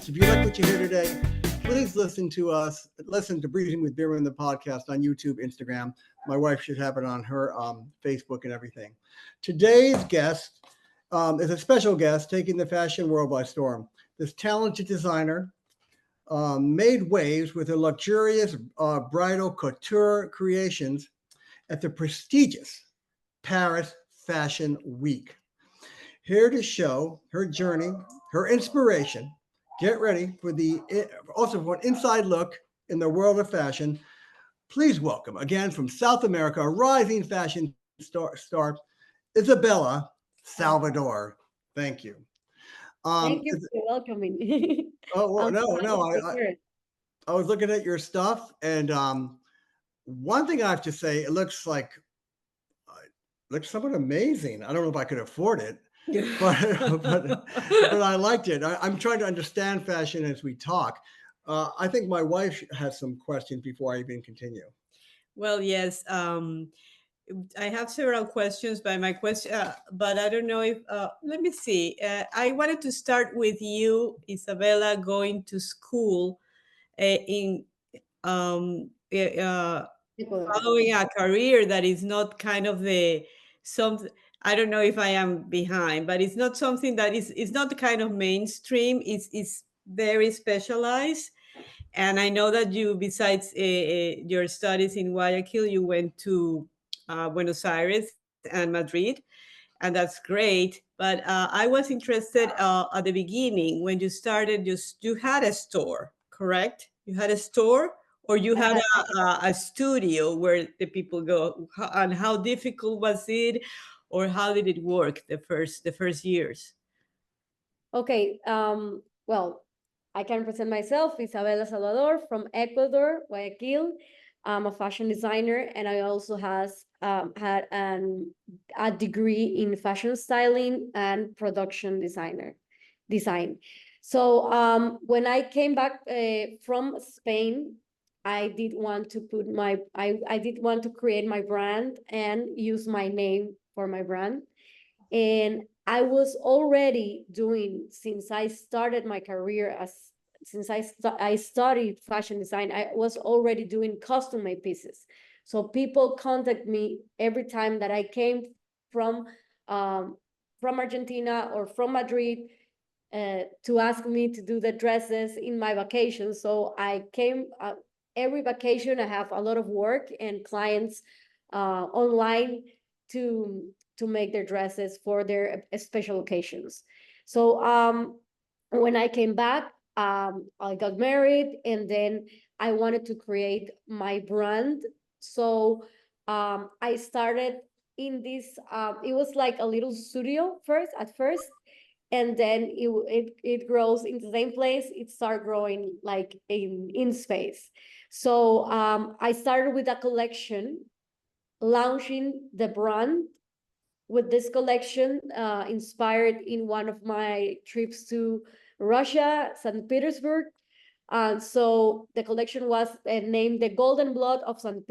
podcast. If you like what you hear today, please listen to Breathing with Bierman, the podcast on YouTube, Instagram. My wife should have it on her Facebook and everything. Today's guest is a special guest taking the fashion world by storm. This talented designer made waves with her luxurious bridal couture creations at the prestigious Paris Fashion Week. Here to show her journey, her inspiration. Get ready for for an inside look in the world of fashion. Please welcome again from South America, a rising fashion star, Isabella Salvador. Thank you. Thank you for welcoming me. Oh well, I'm no, so no. happy to hear it. I was looking at your stuff, and one thing I have to say, it looks somewhat amazing. I don't know if I could afford it, but but I liked it. I'm trying to understand fashion as we talk. I think my wife has some questions before I even continue. Well, yes. I have several questions, but my question, but I don't know if. Let me see. I wanted to start with you, Isabella, going to school in um, Ecuador. following a career that is not kind of the some. I don't know if I am behind, but it's not something that is. It's not the kind of mainstream. It's very specialized. And I know that you, besides your studies in Guayaquil, you went to Buenos Aires and Madrid, and that's great. But I was interested at the beginning when you started. You had a store, correct? You had a store, or you I had had a studio where the people go. And how difficult was it, or how did it work the first years? okay. Well, I can present myself, Isabella Salvador from Ecuador, Guayaquil. I'm a fashion designer, and I also had a degree in fashion styling and production design. So when I came back from Spain, I did want to create my brand and use my name for my brand. And I was already doing, since I started my career as since I studied fashion design, I was already doing custom made pieces. So people contact me every time that I came um, from Argentina or from Madrid to ask me to do the dresses in my vacation. So I came every vacation. I have a lot of work and clients online to make their dresses for their special occasions. So when I came back, I got married, and then I wanted to create my brand. So I started in this. It was like a little studio at first, and then it grows in the same place. It started growing like in space. So I started with a collection, launching the brand with this collection, inspired in one of my trips to Russia, St. Petersburg. So the collection was named The Golden Blood of St.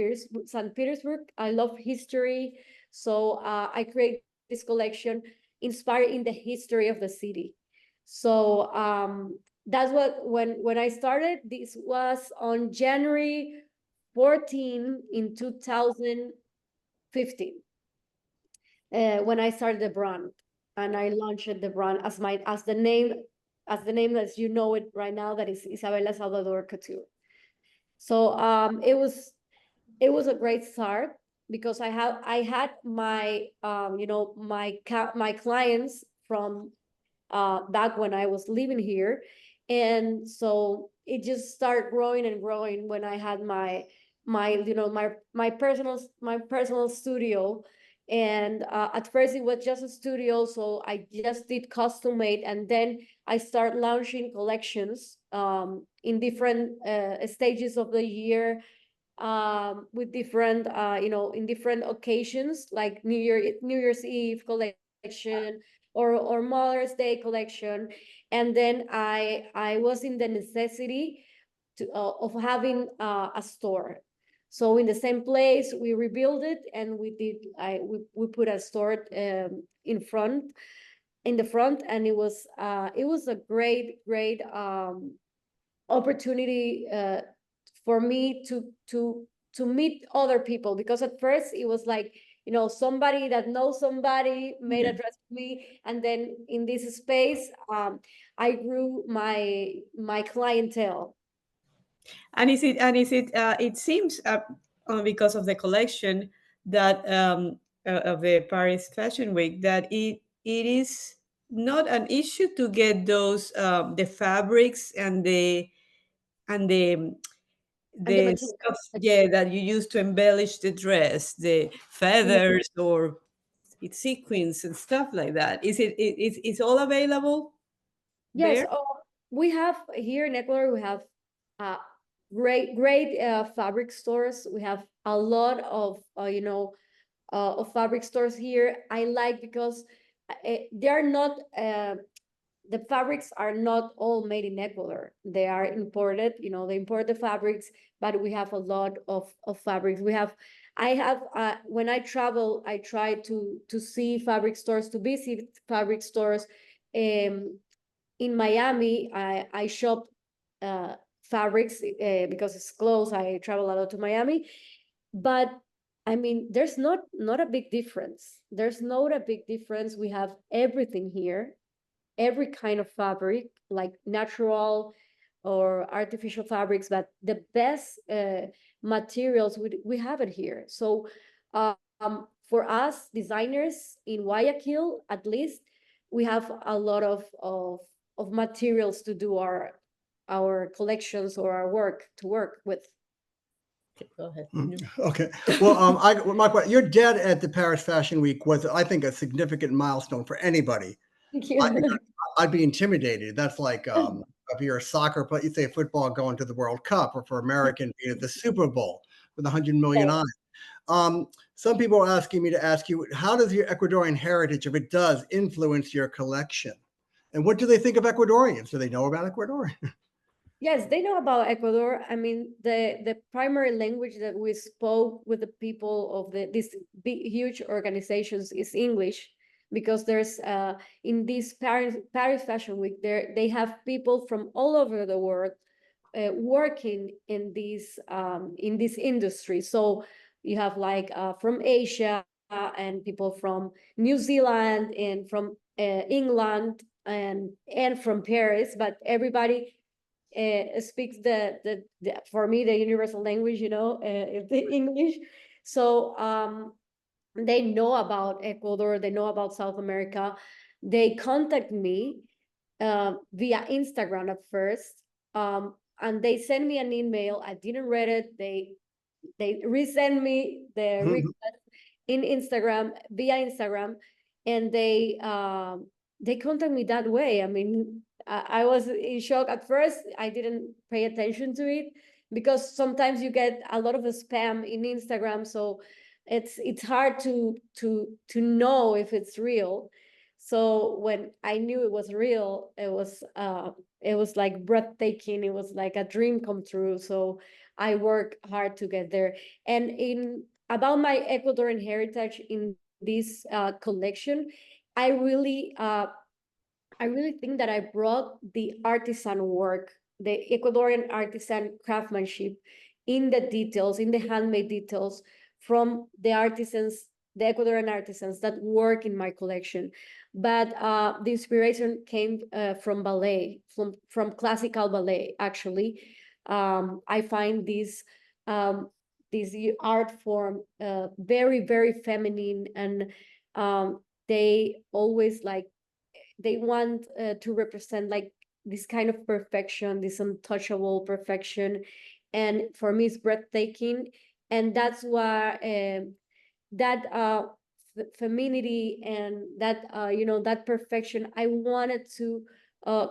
Petersburg. I love history. So I create this collection inspired in the history of the city. So that's when I started. This was on January 14 in 2015, when I started the brand, and I launched the brand as the name as you know it right now, that is Isabella Salvador Couture. So it was a great start, because I had my my clients from back when I was living here, and so it just started growing and growing when I had my personal studio. And at first it was just a studio, so I just did custom made, and then I start launching collections in different stages of the year, with different in different occasions, like New Year's Eve collection, or Mother's Day collection. And then I was in the necessity of having a store. So in the same place, we rebuilt it, and we put a store in front. in the front, and it was a great opportunity for me to meet other people, because at first it was like, somebody that knows somebody made a dress for me, and then in this space I grew my clientele. It seems because of the collection that of the Paris Fashion Week, that it is not an issue to get those the fabrics and the And the the material, stuff, yeah, that you use to embellish the dress, the yeah. feathers or it sequins and stuff like that. It's all available Yes. there? We have here in Ecuador, we have uh, great fabric stores. We have a lot of fabric stores here. I like, because they are not the fabrics are not all made in Ecuador. They are imported. They import the fabrics, but we have a lot of fabrics. I have when I travel, I try to see fabric stores, to visit fabric stores. In Miami, I shop fabrics because it's close. I travel a lot to Miami, but I mean, there's not a big difference. There's not a big difference. We have everything here, every kind of fabric, like natural or artificial fabrics, but the best materials, we have it here. So for us designers in Guayaquil, at least, we have a lot of materials to do our collections or our work to work with. Go ahead. Okay. Well, your dad at the Paris Fashion Week was, I think, a significant milestone for anybody. Thank I think you. I'd be intimidated. That's like if you're a soccer player, you say football going to the World Cup, or for American being at the Super Bowl with 100 million eyes. Some people are asking me to ask you, how does your Ecuadorian heritage, if it does, influence your collection? And what do they think of Ecuadorians? Do they know about Ecuadorian? Yes, they know about Ecuador. I mean, the primary language that we spoke with the people of these big, huge organizations is English, because there's in this Paris Fashion Week, they have people from all over the world working in this industry. So you have like from Asia and people from New Zealand and from England and from Paris, but everybody speaks for me the universal language, is the English. So they know about Ecuador, they know about South America. They contact me via Instagram at first, and they send me an email. I didn't read it. They resend me the request in Instagram, via Instagram, and they contact me that way. I mean, I was in shock at first. I didn't pay attention to it, because sometimes you get a lot of spam in Instagram, so it's hard to know if it's real. So when I knew it was real, it was like breathtaking. It was like a dream come true. So I work hard to get there. And in about my Ecuadorian heritage in this collection, I really think that I brought the artisan work, the Ecuadorian artisan craftsmanship in the details, in the handmade details from the artisans, the Ecuadorian artisans that work in my collection. But the inspiration came from ballet, from classical ballet, actually. I find this art form very, very feminine, and they always like they want to represent like this kind of perfection, this untouchable perfection, and for me it's breathtaking. And that's why that femininity and that that perfection, I wanted to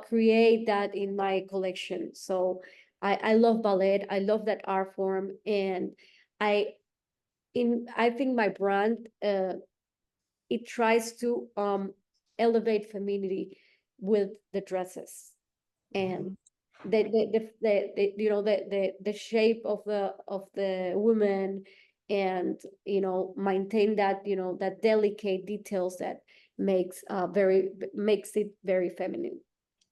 create that in my collection. So I love ballet, I love that art form, and i I think my brand it tries to elevate femininity with the dresses, and the shape of the woman, and maintain that that delicate details that makes it very feminine.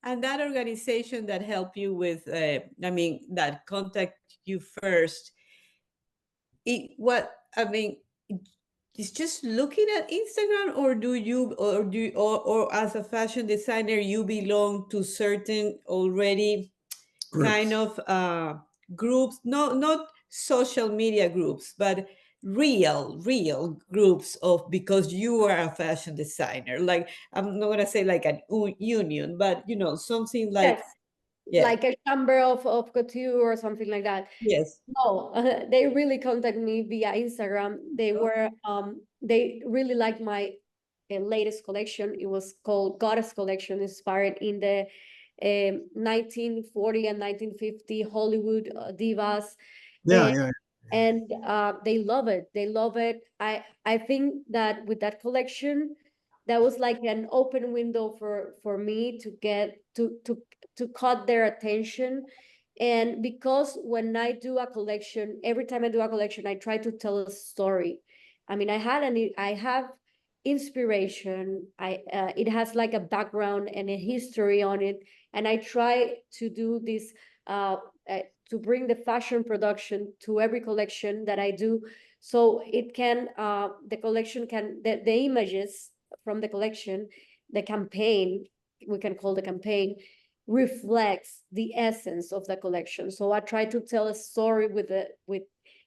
And that organization that help you with, I mean, that contact you first, I mean, it's just looking at Instagram, or or as a fashion designer, you belong to certain already kind Groups. of groups, no, not social media groups, but real groups of, because you are a fashion designer. Like, I'm not gonna say like an union, but something like, Yes, yeah, like a chamber of couture or something like that. yes. No, they really contacted me via Instagram. They really liked my latest collection. It was called Goddess Collection, inspired in the 1940 and 1950 Hollywood divas. Yeah, yeah. And they love it. They love it. I think that with that collection, that was like an open window for me to get to cut their attention. And because when I do a collection, every time I do a collection, I try to tell a story. I mean, I have inspiration. It has like a background and a history on it, and I try to do this uh, uh, to bring the fashion production to every collection that I do, so it can the collection can the images from the collection, the campaign, we can call the campaign, reflects the essence of the collection. So I try to tell a story with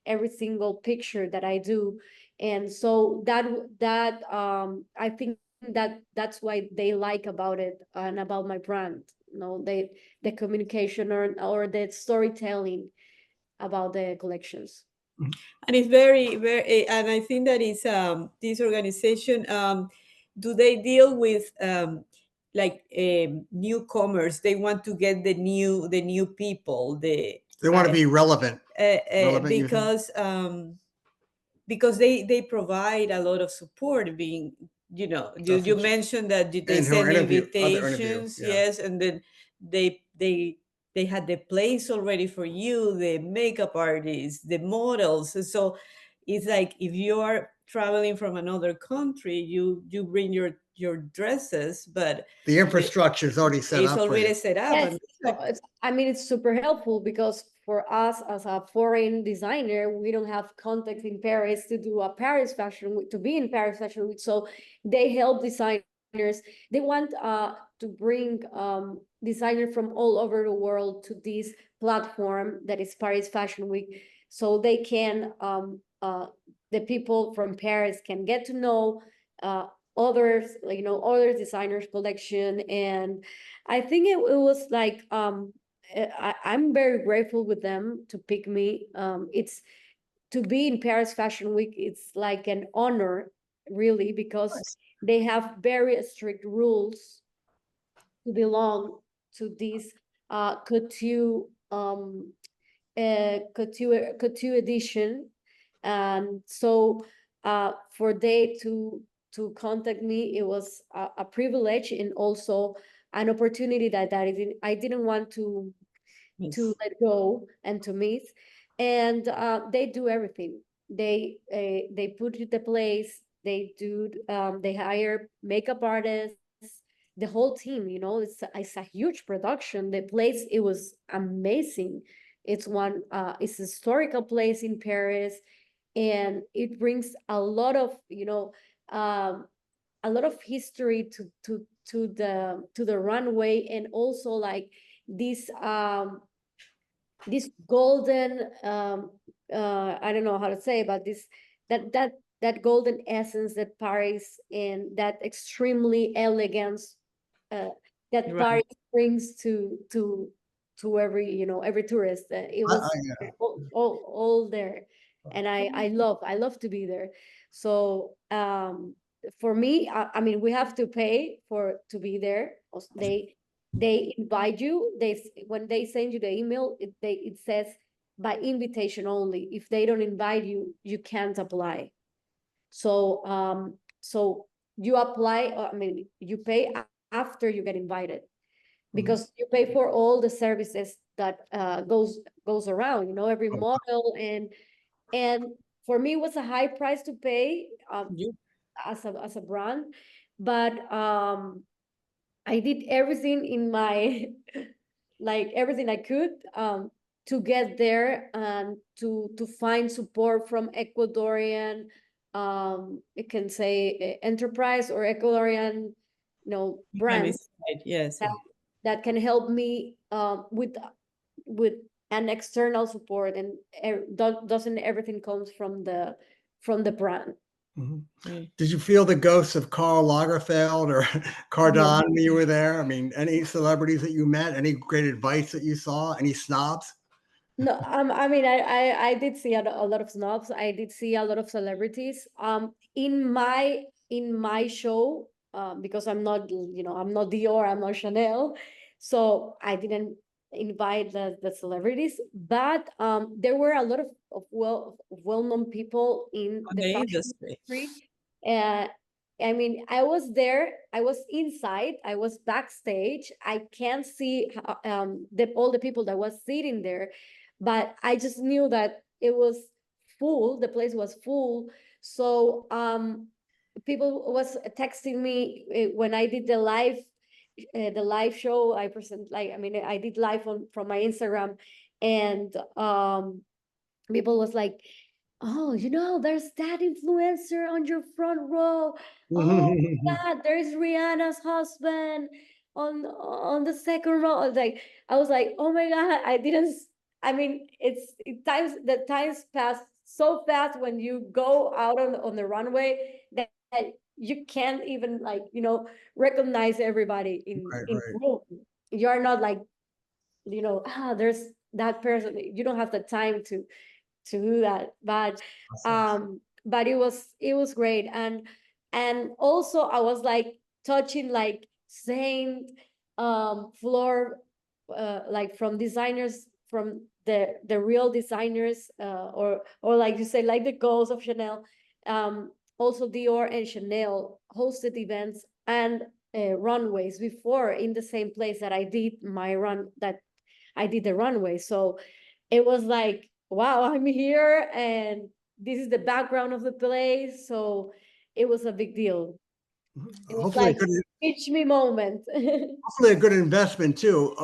every single picture that I do. And so that I think that's why they like about it and about my brand. The communication or the storytelling about the collections. And it's very, and I think that is, this organization, do they deal with, like, newcomers? They want to get the new people, They want to be relevant. Relevant, you think? because they provide a lot of support. Being, That's you what you- mentioned that they in her send other interview, invitations, yeah. yes, and then they had the place already for you, the makeup artists, the models. So it's like, if you are traveling from another country, you bring your dresses, but The infrastructure is already set it's up for you. already set up. Yes, And so I mean, it's super helpful because for us as a foreign designer, we don't have contacts in Paris to do a Paris Fashion Week, to be in Paris Fashion Week. So they help designers. They want to bring designers from all over the world to this platform that is Paris Fashion Week, so they can the people from Paris can get to know others, like, other designers' collection. And I think it was like I'm very grateful with them to pick me. It's to be in Paris Fashion Week. It's like an honor, really, because they have very strict rules to belong to this couture edition. And so for they to contact me, it was a privilege and also an opportunity that I didn't want to yes. let go and to miss. And they do everything. They put the place. They hire makeup artists, the whole team. It's a huge production. The place, it was amazing. It's a historical place in Paris, and it brings a lot of history to the runway, and also like this golden I don't know how to say about this, that golden essence that Paris, and that extremely elegance uh, that Right. Paris brings to every tourist. It was Yeah. all there, and I love to be there. So for me, I mean, we have to pay to be there. They invite you. When they send you the email, it says by invitation only. If they don't invite you, you can't apply. So you apply. I mean, you pay after you get invited, because you pay for all the services that goes around. Every Oh, model, and for me, it was a high price to pay You as a brand, but I did everything in my like everything I could to get there and to find support from Ecuadorian it can say enterprise or Ecuadorian brands Right. Yes. that, that can help me with an external support, and doesn't everything comes from the brand. Mhm. Yeah. Did you feel the ghosts of Karl Lagerfeld or Cardin when you were there? I mean, any celebrities that you met? Any great advice that you saw? Any snobs? No, I mean, I did see a lot of snobs. I did see a lot of celebrities. In my show, because I'm not, I'm not Dior, I'm not Chanel, so I didn't invite the celebrities. But there were a lot of well-known people in On the the fashion industry. industry. Uh, I mean, I was there. I was inside. I was backstage. I can't see all the people that was sitting there, but I just knew that it was full. The place was full. So people was texting me when I did the live show. I present like, I mean, I did live from my Instagram, and people was like, oh, there's that influencer on your front row. Oh my God, there's Rihanna's husband on the second row. I was like, oh my God, I didn't. I mean, the times pass so fast when you go out on the runway that you can't even recognize everybody Right, in right. the room. You're not like, there's that person. You don't have the time to do that, but it was great. And also I was like touching like Saint floor, like from designers, from the real designers, or like you say, like the ghosts of Chanel. Also Dior and Chanel hosted events and runways before in the same place that I did the runway. So it was like, wow, I'm here and this is the background of the place. So it was a big deal. It was Hopefully, like teach me moment. hopefully a good investment too,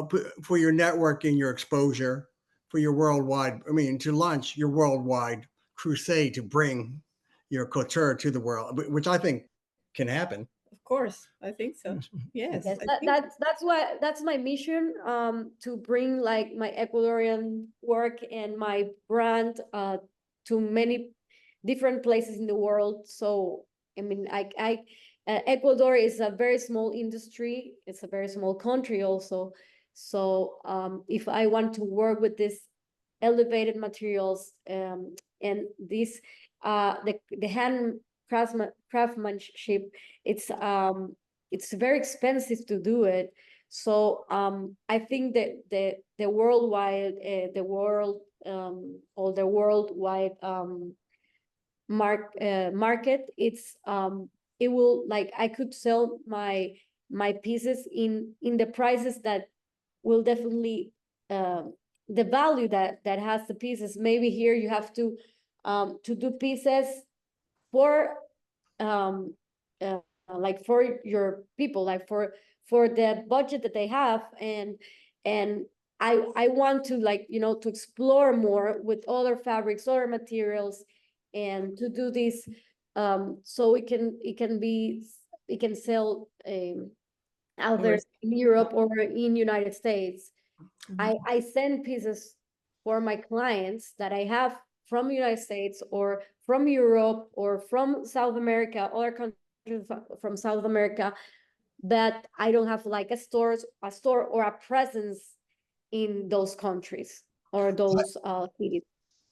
for your networking, your exposure, for your worldwide. I mean, to launch your worldwide crusade to bring your couture to the world, which I think can happen. Of course, I think so. Yes, Yes, I that, think that's my mission, to bring like my Ecuadorian work and my brand to many different places in the world. So I mean, Ecuador is a very small industry. It's a very small country also. So if I want to work with this elevated materials, and this the hand craftsmanship, it's very expensive to do it. So I think that the worldwide or the worldwide market, it will, like, I could sell my pieces in the prices that will definitely, the value that has the pieces. Maybe here you have to do pieces for um like for your people, like for the budget that they have. And I want to, like, to explore more with other fabrics, other materials, and to do this, so it can sell out there overseas. in Europe or in United States. Mhm. I send pieces for my clients that I have from the United States or from Europe or from South America, other countries from South America, that I don't have like a store or a presence in those countries or those cities.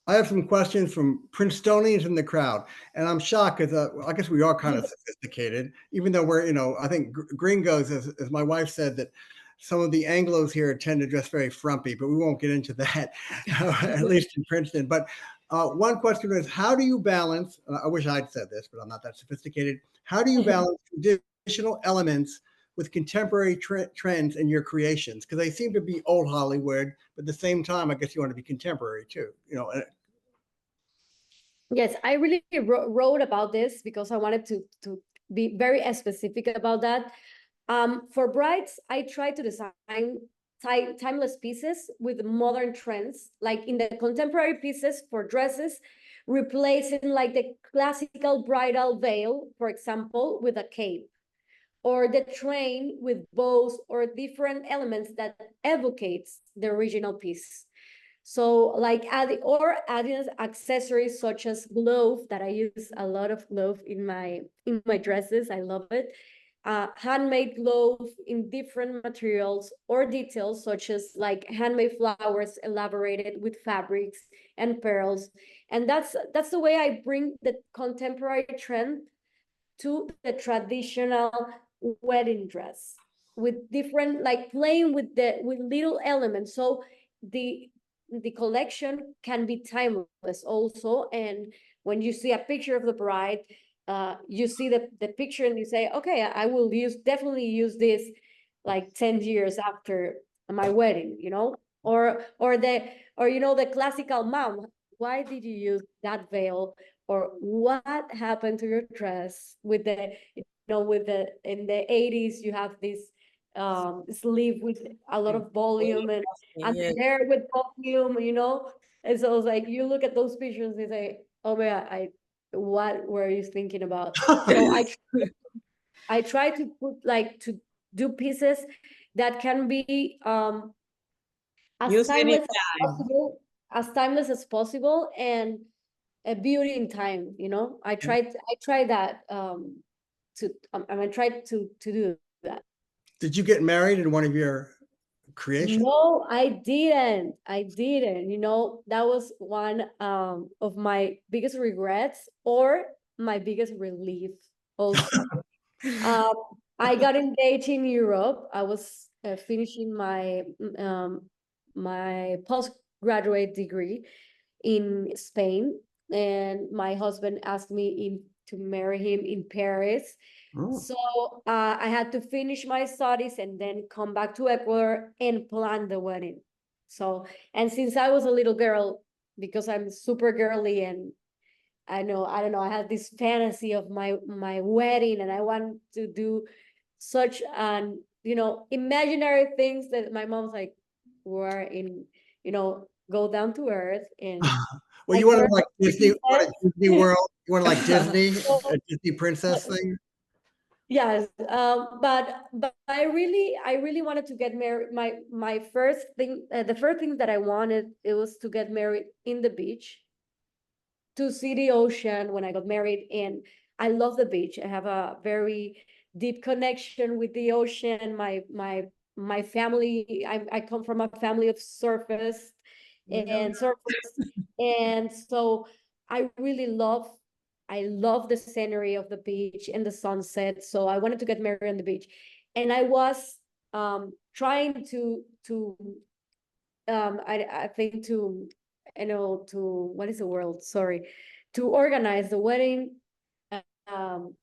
I have some questions from Princetonians in the crowd, and I'm shocked because I guess we are kind of sophisticated, even though we're, I think gringos, as my wife said, that some of the Anglos here tend to dress very frumpy, but we won't get into that, at least in Princeton. But one question is, how do you balance? I wish I'd said this, but I'm not that sophisticated. How do you balance traditional elements with contemporary trends in your creations? Because they seem to be old Hollywood, but at the same time, I guess you want to be contemporary too. Yes, I really wrote about this because I wanted to be very specific about that. For brides, I try to design timeless pieces with modern trends, like in the contemporary pieces for dresses, replacing like the classical bridal veil, for example, with a cape, or the train with bows or different elements that evocates the original piece. So like adding accessories such as glove, that I use a lot of glove in my dresses. I love it. Handmade glove in different materials or details such as like handmade flowers elaborated with fabrics and pearls. And that's the way I bring the contemporary trend to the traditional wedding dress, with different, like playing with little elements. So the collection can be timeless also. And when you see a picture of the bride, you see the picture and you say, okay, I will definitely use this like 10 years after my wedding, or the classical mom, why did you use that veil, or what happened to your dress with the in the 80s you have this sleeve with a lot of volume, and Yes. the hair with volume. And so it's like you look at those pictures and say, oh my God, what were you thinking about? So I try to to do pieces that can be as Use timeless as anytime. possible, and a beauty in time. I tried that I tried to do that. Did you get married in one of your creations? No, I didn't. That was one of my biggest regrets, or my biggest relief also. um I got engaged in Europe. I was finishing my postgraduate degree in Spain, and my husband asked me to marry him in Paris. Oh. So I had to finish my studies and then come back to Ecuador and plan the wedding. So, and since I was a little girl, because I'm super girly, and I don't know, I had this fantasy of my wedding, and I want to do such an imaginary things, that my mom's like, we're in, go down to earth and Well, like you want to learn like the Disney, you want a Disney princess. World, you want to like Disney, a So, Disney princess thing? yes, but I really wanted to get married. My first thing, the first thing that I wanted, it was to get married in the beach, to see the ocean when I got married. And I love the beach. I have a very deep connection with the ocean. My family, I come from a family of surfers, and so I love the scenery of the beach and the sunset. So I wanted to get married on the beach, and I was trying to I think to to, what is the word, sorry, to organize the wedding um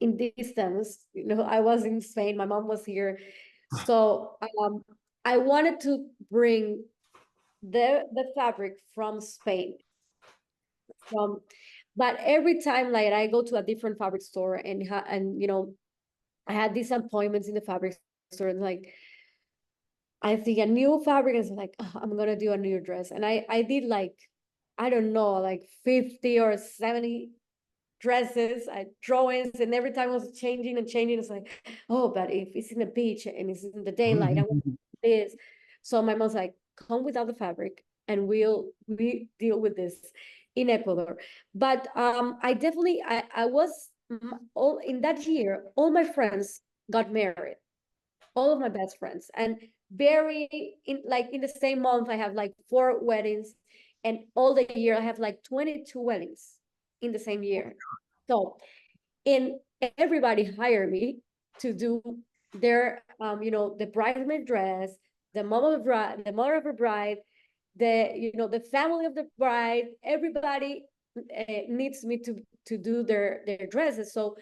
in distance. I was in Spain, my mom was here. So I wanted to bring the fabric from Spain, from but every time, like, I go to a different fabric store, and I had these appointments in the fabric store, and like I think a new fabric is like, "Oh, I'm gonna do a new dress." And I did, like, I don't know, like 50 or 70 dresses, drawings, and every time I was changing and changing. It's like, oh, but if it's in the beach and it's in the daylight, I want this. So my mom's like, come without the fabric, and we deal with this in Ecuador. But I was all in that year, all my friends got married, all of my best friends, and in the same month I have like 4 weddings, and all the year I have like 22 weddings in the same year. So, and everybody hired me to do their the bridesmaid dress, the mom of the bride, the mother of the bride, the family of the bride. Everybody needs me to do their dresses. So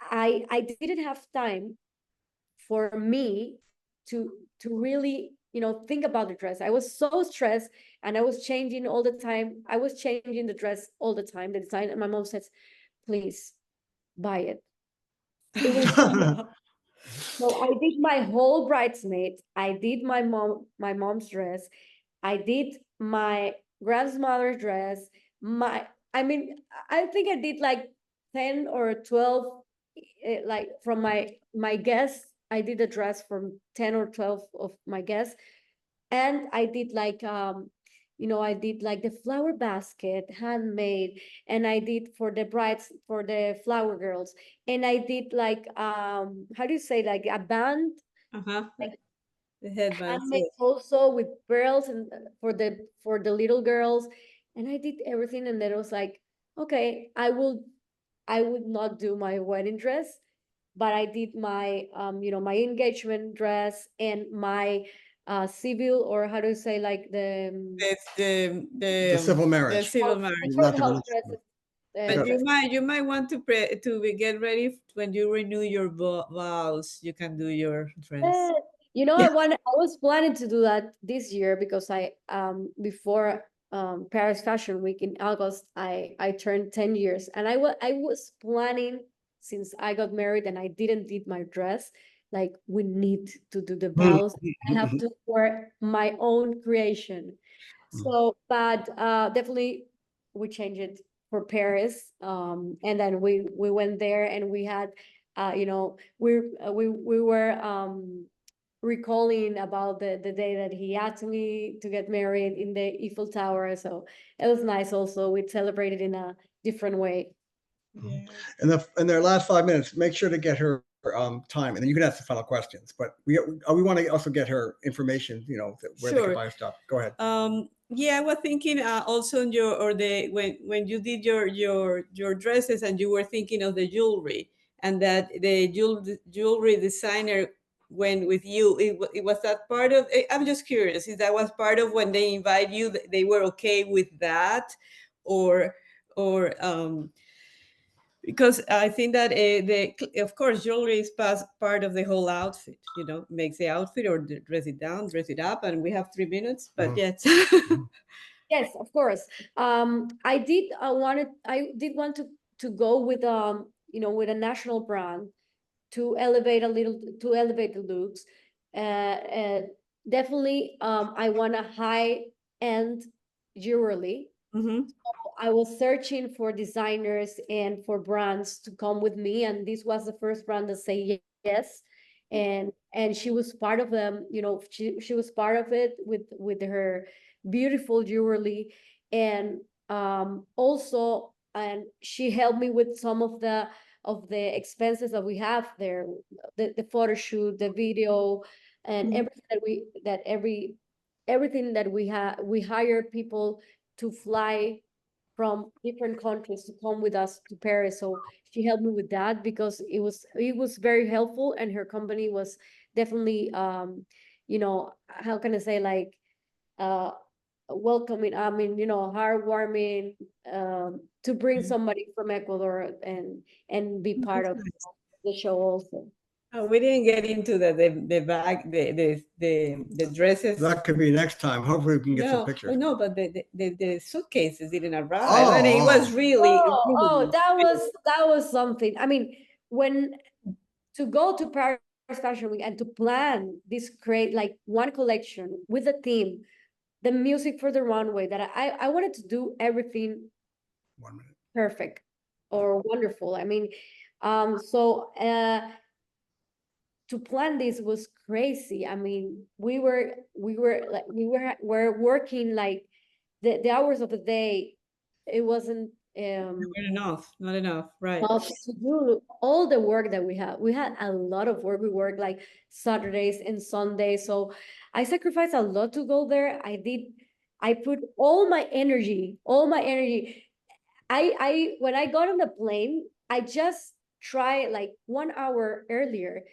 I didn't have time for me to really think about the dress. I was so stressed, and I was changing all the time. I was changing the dress all the time, the design. And my mom says, please buy it, It was Yeah. so I did my whole bridesmaid. I did my mom's dress. I did my grandmother's dress. My I mean, I think I did like 10 or 12 like from my guests. I did a dress from 10 or 12 of my guests, and I did like I did like the flower basket handmade, and I did for the brides, for the flower girls, and I did like how do you say, like a band, Uh-huh. like The headbands, handmade yes. also with pearls, and for the little girls, and I did everything, and then it was like, okay, I would not do my wedding dress, but I did my my engagement dress and my civil, or how do you say, like It's The civil the marriage, civil the marriage. not short the house religious. dress. But Okay. you might want to get ready when you renew your vows. You can do your dress. Eh, I was planning to do that this year because I before Paris Fashion Week in August, I turned 10 years, and I was planning, since I got married and I didn't did my dress, like, we need to do the vows. I have to wear my own creation. So, but definitely we changed it for Paris, and then we went there, and we had, we were recalling about the day that he asked me to get married in the Eiffel Tower. So it was nice. Also, we celebrated in a different way. Yeah. In their last 5 minutes, make sure to get her time, and then you can ask the final questions. But we want to also get her information, where they can Sure. buy stuff. Go ahead. Yeah, I was thinking also on your or the when you did your dresses, and you were thinking of the jewelry, and that the jewelry designer went with you. It was that part of. I'm just curious if that was part of when they invite you. They were okay with that, or or because I think that of course jewelry is part of the whole outfit. Makes the outfit, or dress it down, dress it up, and we have 3 minutes. But Mhm. yes. Yes, of course. I did want to go with with a national brand to elevate a little, to elevate the looks. Definitely, I want a high end jewelry. Hmm. I was searching for designers and for brands to come with me, and this was the first brand to say yes. And she was part of them. She was part of it with her beautiful jewelry, and also, and she helped me with some of the expenses that we have there, the photo shoot, the video, and everything everything that we hire people to fly from different countries to come with us to Paris. So she helped me with that because it was very helpful, and her company was definitely how can I say, like, uh welcoming, I mean, heartwarming, to bring somebody from Ecuador and be part That's of nice. the show also. We didn't get into the bag, the dresses. That could be next time. Hopefully, we can get some No, oh pictures. no, but the suitcases didn't arrive, and it Oh, was really, Oh, really. that was something. I mean, when to go to Paris Fashion Week and to plan this, create like one collection with a theme, the music for the runway, that I wanted to do everything 1 minute. perfect or wonderful. I mean, so to plan this was crazy. I mean, we're working like the hours of the day. It wasn't Not enough, not enough, right? to do all the work that we had. We had a lot of work. We worked like Saturdays and Sundays. So I sacrificed a lot to go there. I put all my energy, all my energy. When I got on the plane, I just tried like 1 hour earlier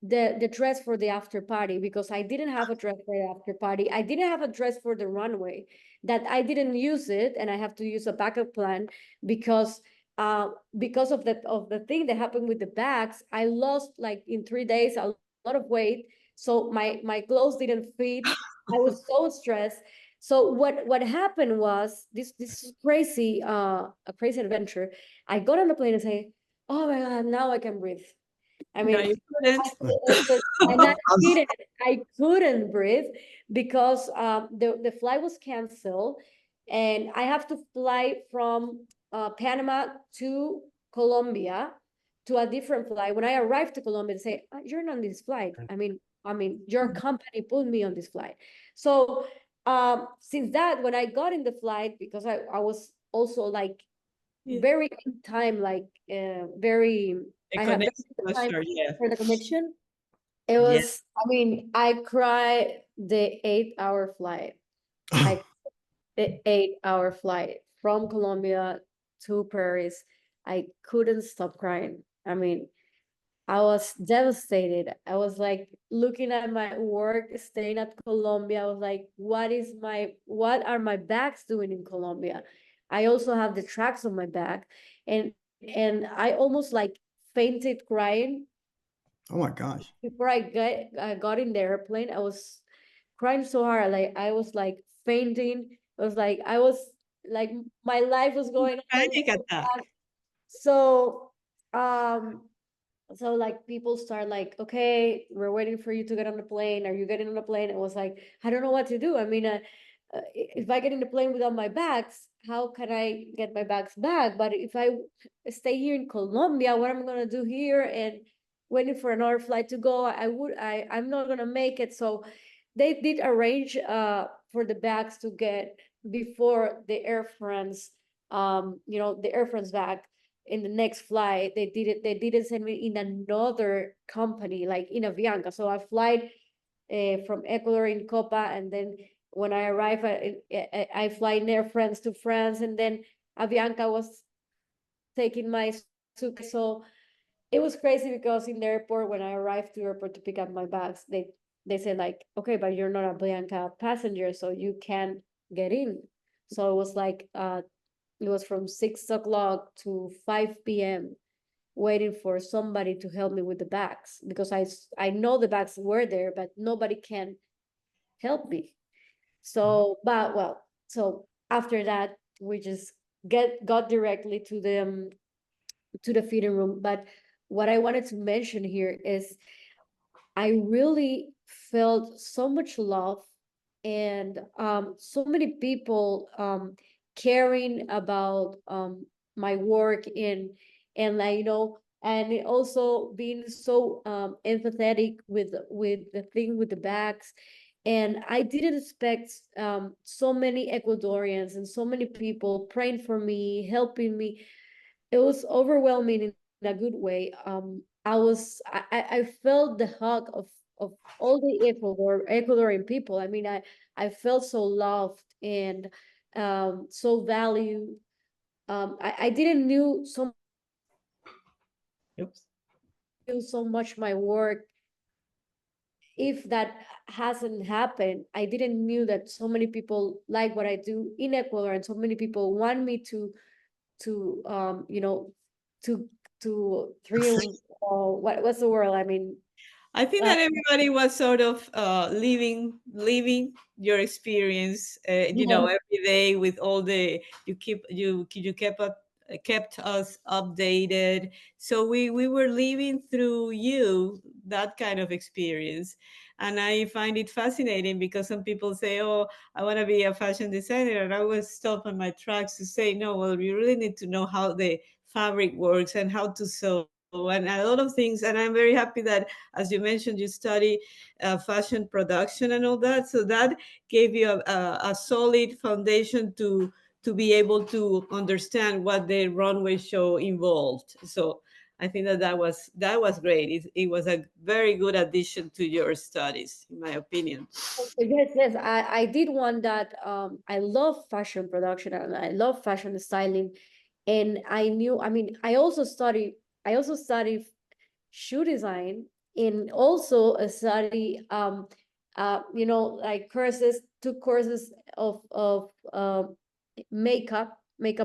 the dress for the after party, because I didn't have a dress for the after party. I didn't have a dress for the runway, that I didn't use it, and I have to use a backup plan because because of the thing that happened with the bags. I lost, like, in 3 days, a lot of weight, so my clothes didn't fit. I was so stressed. So what happened was this is crazy, a crazy adventure. I got on the plane and say, oh my God, now I can breathe. I No, mean, you couldn't. and I couldn't breathe because the flight was canceled, and I have to fly from Panama to Colombia to a different flight. When I arrived to Colombia, they say, "You're not on this flight." I mean, your company put me on this flight. So since that, when I got in the flight, because I was also like Yeah. very in time, like very, A I have very connection good was time sure, yeah. for the connection. It Yeah. was, I mean, I cried the 8-hour flight. I the 8-hour flight from Colombia to Paris. I couldn't stop crying. I mean, I was devastated. I was like looking at my work, staying at Colombia. I was like, what are my bags doing in Colombia? I also have the tracks on my back. And I almost like fainted crying Oh my gosh. before I got in the airplane. I was crying so hard, like I was like fainting. It was like I was like my life was going on. Panic attack. So um so like people start like, okay, we're waiting for you to get on the plane. Are you getting on the plane? It was like, I don't know what to do. I mean, if I get in the plane without my bags, how can I get my bags back? But if I stay here in Colombia, what am I gonna do here and waiting for another flight to go? I'm not gonna make it. So they did arrange for the bags to get before the Air France, the Air France bag in the next flight. They didn't send me in another company, like in Avianca. So I fly from Ecuador in Copa, and then when I arrive, I fly in Air France to France, and then Avianca was taking my suitcase. So it was crazy because in the airport, when I arrived to the airport to pick up my bags, they said like, okay, but you're not a Bianca passenger, so you can't get in. So it was like it was from 6 o'clock to 5 p.m. waiting for somebody to help me with the bags, because I know the bags were there, but nobody can help me. So, but well, so after that, we just got directly to the fitting room. But what I wanted to mention here is I really felt so much love, and so many people caring about my work, and like, and it also being so empathetic with the thing with the bags. And I didn't expect so many Ecuadorians and so many people praying for me, helping me. It was overwhelming in a good way. I felt the hug of all the Ecuadorian people. I mean, I felt so loved and so valued. I didn't Oops. knew so much my work. If that hasn't happened, I didn't knew that so many people like what I do in Ecuador, and so many people want me to to triumph, or what's the word? I mean, I think uh, that everybody was sort of living your experience, yeah. every day with all the you kept us updated. So we were living through you that kind of experience, and I find it fascinating because some people say, "Oh, I want to be a fashion designer," and I was stop on my tracks to say, "No, well, you really need to know how the fabric works and how to sew." And a lot of things, and I'm very happy that, as you mentioned, you study fashion production and all that, so that gave you a solid foundation to be able to understand what the runway show involved. So I think that was great. It was a very good addition to your studies, in my opinion. Yes, yes. I did one that I love fashion production and I love fashion styling. And I knew, I mean, I also study shoe design, and also study like took courses of makeup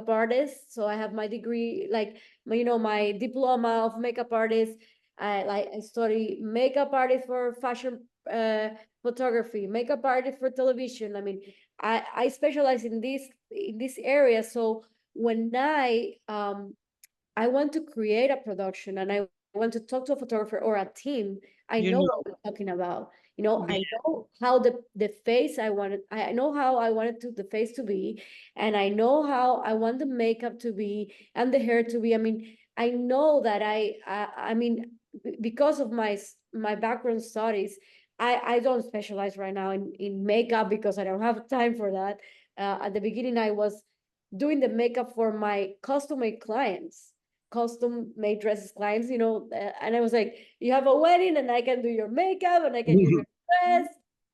artist. So I have my degree, like my diploma of makeup artist. I study makeup artist for fashion photography, makeup artist for television. I mean, I specialize in this area. So when I want to create a production, and I want to talk to a photographer or a team, I You know know. what we're talking about. You know, I Yeah. know how the face I know how I wanted the face to be, and I know how I want the makeup to be and the hair to be. I mean, I know that I mean, because of my background studies, I don't specialize right now in makeup because I don't have time for that. At the beginning, I was doing the makeup for my custom made clients, custom made dresses clients, you know, and I was like, you have a wedding and I can do your makeup and I can give you a dress.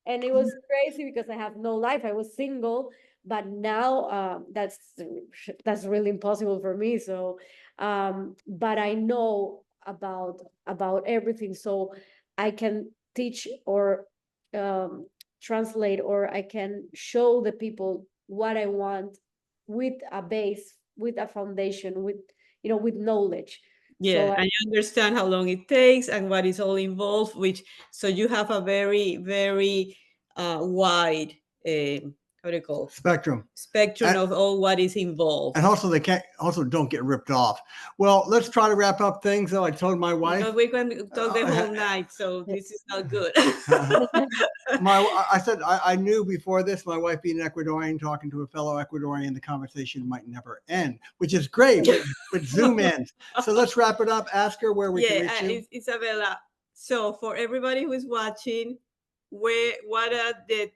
And it was crazy because I have no life. I was single, but now that's really impossible for me. So, but I know about everything, so I can teach or um, translate, or I can show the people what I want with a base, with a foundation, with, you know, with knowledge. Yeah, So and you understand how long it takes and what is all involved, which so you have a very, very wide how do you call Spectrum. spectrum And- of all what is involved. And also they can't also don't get ripped off. Well, let's try to wrap up things. Though I told my wife, Because we can talk the whole night, so this is not good. I said I knew before this, my wife being an Ecuadorian, talking to a fellow Ecuadorian, the conversation might never end, which is great, but Zoom ends. So let's wrap it up. Ask her where we can reach you. Isabella. So for everybody who is watching, what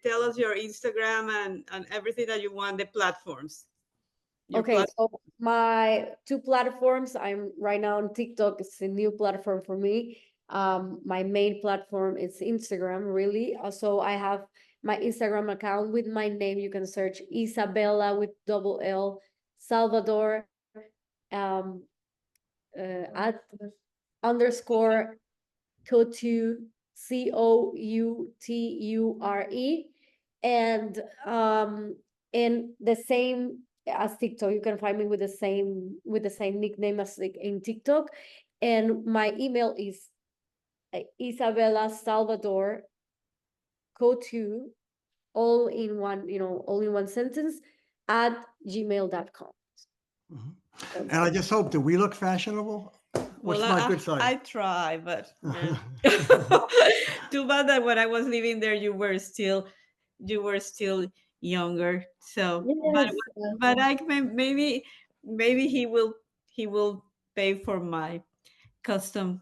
tell us your Instagram and everything that you want, the platforms. okay, so my two platforms, I'm right now on TikTok. It's a new platform for me. My main platform is Instagram, really. Also, I have my Instagram account with my name. You can search Isabella with double L Salvador, um, at underscore couture, couture, and the same as TikTok. You can find me with the same nickname as like in TikTok, and my email is Isabella Salvador couture, all in one, you know, all in one sentence, at gmail.com. Mhm. And I just hope that we look fashionable. What's Well, my good side? I try, but too bad that when I was living there, you were still younger. So, Yes. but maybe he will pay for my custom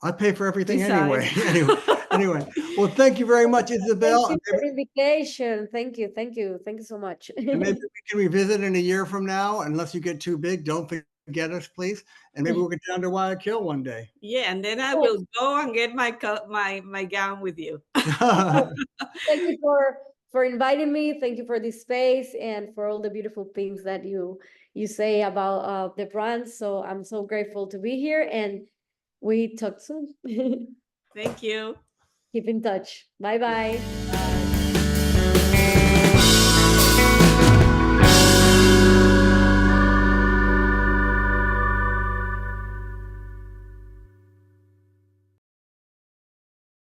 I pay for everything designs. anyway. Anyway, well, thank you very much, Thank Isabel. you for the invitation. Thank you. Thank you. Thank you so much. And maybe we can revisit in a year from now, unless you get too big. Don't forget us, please. And maybe we'll get down to Guayaquil one day. Yeah, and then I will go and get my gown with you. Thank you for inviting me. Thank you for this space and for all the beautiful things that you say about the brand. So I'm so grateful to be here, and we talk soon. Thank you. Keep in touch. Bye bye.